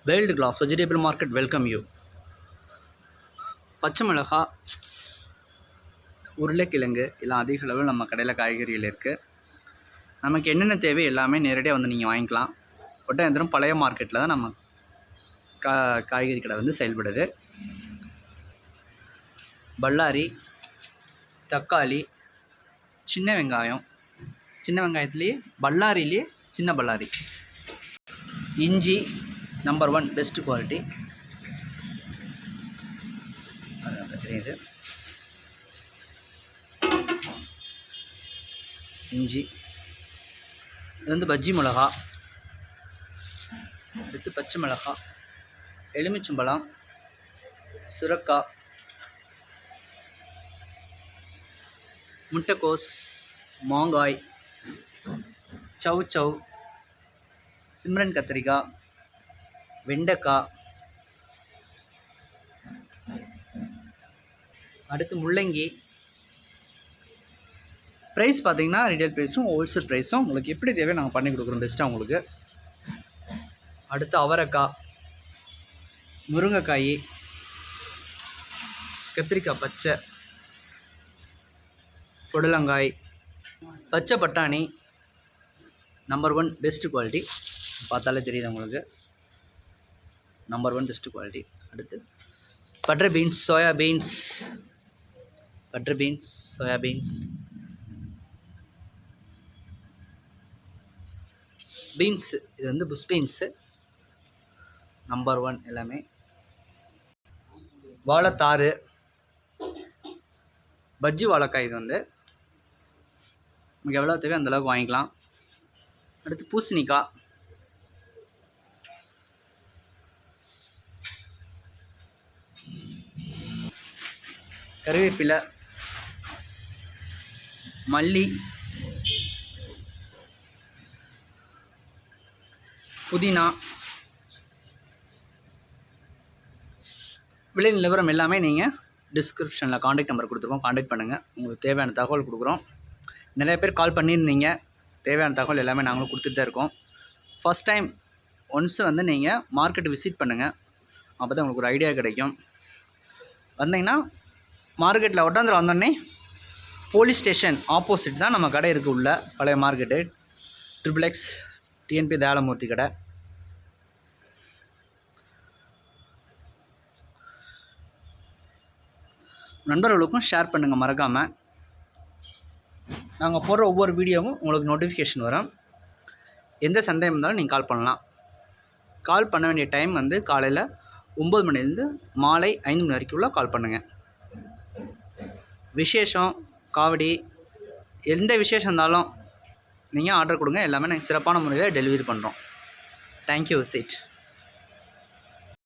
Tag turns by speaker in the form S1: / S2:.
S1: World class vegetable market welcome you. பச்சை மிளகா, உருளைக்கிழங்கு எல்லாம் அதிக அளவில் நம்ம கடையில் காய்கறிகள் இருக்குது. நமக்கு என்னென்ன தேவை எல்லாமே நேரடியாக வந்து நீங்கள் வாங்கிக்கலாம். ஒட்டஞ்சத்திரம் பழைய மார்க்கெட்டில் தான் நம்ம காய்கறி கடை வந்து செயல்படுது. பல்லாரி, தக்காளி, சின்ன வெங்காயம், சின்ன வெங்காயத்துலேயே பல்லாரிலேயே சின்ன பல்லாரி, இஞ்சி நம்பர் 1 பெஸ்ட் குவாலிட்டி. தெரியுது இஞ்சி. இது வந்து பஜ்ஜி மிளகா, அடுத்து பச்சை மிளகா, எலுமிச்சம்பழம், சுரக்காய், முட்டைக்கோஸ், மாங்காய், சவ் சவ், சிம்ரன் கத்திரிக்காய், வெண்டைக்காய், அடுத்து முள்ளங்கி. ப்ரைஸ் பார்த்தீங்கன்னா ரீட்டைல் ப்ரைஸும் ஹோல்சேல் ப்ரைஸும் உங்களுக்கு எப்படி தேவையோ நாங்கள் பண்ணி கொடுக்குறோம் பெஸ்ட்டாக உங்களுக்கு. அடுத்து அவரைக்காய், முருங்கைக்காய், கத்திரிக்காய் பச்சை, புடலங்காய், பச்சை பட்டாணி நம்பர் 1 பெஸ்ட் குவாலிட்டி. பார்த்தாலே தெரியுது உங்களுக்கு, நம்பர் 1 பெஸ்ட் குவாலிட்டி. அடுத்து butter beans, soya beans, butter beans, soya beans, beans. இது வந்து புஷ் பீன்ஸு நம்பர் 1 எல்லாமே. வாழைத்தாறு, பஜ்ஜி வாழைக்காய். இது வந்து நமக்கு எவ்வளோ தேவையோ அந்தளவுக்கு வாங்கிக்கலாம். அடுத்து பூசணிக்காய், கருவேப்பிலை, மல்லி, புதினா. விலை நிலவரம் எல்லாமே நீங்கள் டிஸ்கிரிப்ஷனில் காண்டாக்ட் நம்பர் கொடுத்துருக்கோம், காண்டாக்ட் பண்ணுங்கள். உங்களுக்கு தேவையான தகவல் கொடுக்குறோம். நிறைய பேர் கால் பண்ணியிருந்தீங்க, தேவையான தகவல் எல்லாமே நாங்களும் கொடுத்துட்டு தான் இருக்கோம். ஃபஸ்ட் டைம் ஒன்ஸ் வந்து நீங்கள் மார்க்கெட்டு விசிட் பண்ணுங்கள், அப்போ தான் உங்களுக்கு ஒரு ஐடியா கிடைக்கும். வந்தீங்கன்னா மார்க்கெட்டில் ஒட்டாந்திரம் வந்தோடனே போலீஸ் ஸ்டேஷன் ஆப்போசிட் தான் நம்ம கடை இருக்குது. உள்ள பழைய மார்க்கெட்டு XXX TNP தயாளமூர்த்தி கடை. நண்பர்களுக்கும் ஷேர் பண்ணுங்கள் மறக்காமல். நாங்கள் போடுற ஒவ்வொரு வீடியோவும் உங்களுக்கு நோட்டிஃபிகேஷன் வரும். எந்த சந்தேகம் இருந்தாலும் நீங்கள் கால் பண்ணலாம். கால் பண்ண வேண்டிய டைம் வந்து காலையில் 9 மணிலேருந்து மாலை 5 மணி வரைக்கும் கால் பண்ணுங்கள். விசேஷம், காவடி, எந்த விசேஷம் இருந்தாலும் நீங்கள் ஆர்டர் கொடுங்க. எல்லாமே நாங்கள் சிறப்பான முறையில் டெலிவரி பண்ணுறோம். Thank you visit.